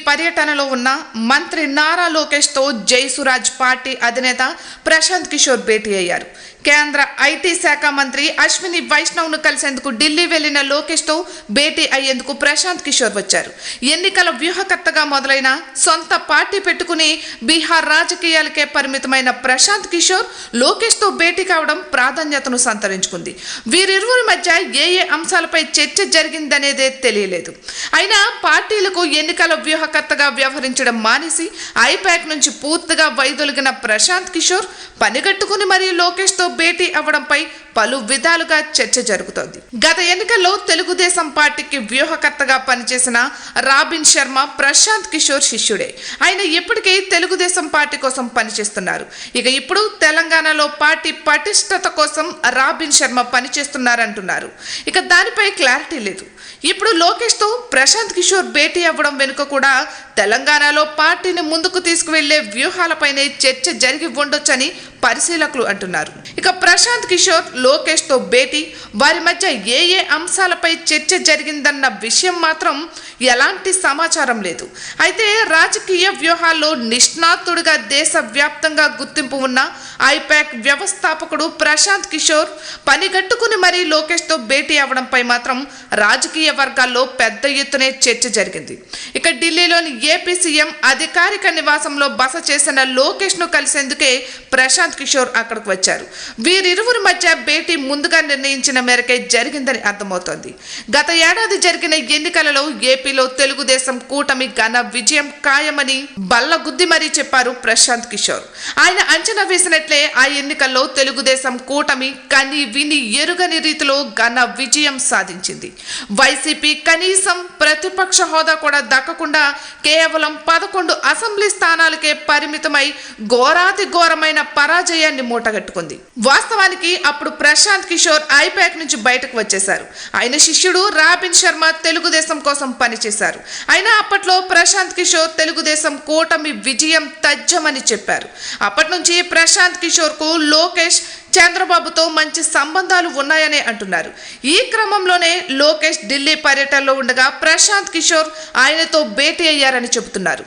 పర్యటనలో ఉన్న మంత్రి నారా లోకేష్తో జైసురాజ్ పార్టీ అధినేత ప్రశాంత్ కిషోర్ భేటీ అయ్యారు. కేంద్ర ఐటీ శాఖ మంత్రి అశ్విని వైష్ణవ్ను కలిసేందుకు ఢిల్లీ వెళ్లిన లోకేష్తో భేటీ అయ్యేందుకు ప్రశాంత్ కిషోర్ వచ్చారు. ఎన్నికల వ్యూహకర్తగా మొదలైన సొంత పార్టీ పెట్టుకుని బీహార్ రాజకీయాలకే పరిమితమైన ప్రశాంత్ కిషోర్ లోకేష్తో భేటీ కావడం ప్రాధాన్యతను సంతరించుకుంది. వీరిరువురి మధ్య ఏ అంశాలపై చర్చ జరిగిందనేదే తెలియలేదు. అయినా పార్టీలకు ఎన్నికల వ్యూహకర్తగా వ్యవహరించడం మానేసి ఐపాక్ నుంచి పూర్తిగా వైదొలిగిన ప్రశాంత్ కిషోర్ పనిగట్టుకుని మరీ లోకేష్తో భేటీ అవ్వడంపై పలు విధాలుగా చర్చ జరుగుతోంది. గత ఎన్నికల్లో తెలుగుదేశం పార్టీకి వ్యూహకర్తగా పనిచేసిన రాబిన్ శర్మ ప్రశాంత్ కిషోర్ శిష్యుడే. ఆయన ఇప్పటికే తెలుగుదేశం పార్టీ కోసం పనిచేస్తున్నారు. ఇక ఇప్పుడు తెలంగాణలో పార్టీ పటిష్టత కోసం రాబిన్ శర్మ పనిచేస్తున్నారంటున్నారు. ఇక దానిపై క్లారిటీ లేదు. ఇప్పుడు లోకేష్తో ప్రశాంత్ కిషోర్ భేటీ అవ్వడం వెనుక కూడా తెలంగాణలో పార్టీని ముందుకు తీసుకువెళ్లే వ్యూహాలపైనే చర్చ జరిగి ఉండొచ్చని పరిశీలకులు అంటున్నారు. ఇక ప్రశాంత్ కిషోర్ లోకేష్తో భేటీ, వారి మధ్య ఏ అంశాలపై చర్చ జరిగిందన్న విషయం మాత్రం ఎలాంటి సమాచారం లేదు. అయితే రాజకీయ వ్యూహాల్లో నిష్ణాతుడిగా దేశవ్యాప్తంగా గుర్తింపు ఉన్న ఐపాక్ వ్యవస్థాపకుడు ప్రశాంత్ కిషోర్ పనిగట్టుకుని మరీ లోకేష్తో భేటీ అవ్వడంపై మాత్రం రాజకీయ వర్గాల్లో పెద్ద ఎత్తునే చర్చ జరిగింది. ఇక ఢిల్లీలోని ఏపీ సీఎం అధికారిక నివాసంలో బస చేసిన లోకేష్ను కలిసేందుకే ప్రశాంత్ కిషోర్ అక్కడికి వచ్చారు. వీరిరువురి మధ్య భేటీ ముందుగా నిర్ణయించిన మేరకే జరిగిందని అర్థమవుతోంది. గత ఏడాది జరిగిన ఎన్నికలలో ఏపీలో తెలుగుదేశం కూటమి ఘన విజయం ఖాయమని బల్లగుద్ది మరీ చెప్పారు ప్రశాంత్ కిషోర్. ఆయన అంచనా వేసినట్లే ఆ ఎన్నికల్లో తెలుగుదేశం కూటమి కని విని ఎరుగని రీతిలో ఘన విజయం సాధించింది. వైసీపీ కనీసం ప్రతిపక్ష హోదా కూడా దక్కకుండా కేవలం 11 అసెంబ్లీ స్థానాలకే పరిమితమై ఘోరాతి ఘోరమైన పరాజయాన్ని మూటగట్టుకుంది. వాస్తవానికి అప్పుడు ప్రశాంత్ కిషోర్ ఐపాక్ నుంచి బయటకు వచ్చేశారు. ఆయన శిష్యుడు రాబిన్ శర్మ తెలుగుదేశం కోసం పనిచేశారు. అయినా అప్పట్లో ప్రశాంత్ కిషోర్ తెలుగుదేశం కూటమి విజయం తథ్యమని చెప్పారు. అప్పటి నుంచి ప్రశాంత్ కిషోర్ కు లోకేష్, చంద్రబాబుతో మంచి సంబంధాలు ఉన్నాయని అంటున్నారు. ఈ క్రమంలోనే లోకేష్ ఢిల్లీ పర్యటనలో ఉండగా ప్రశాంత్ కిషోర్ ఆయనతో భేటీ అయ్యారని చెబుతున్నారు.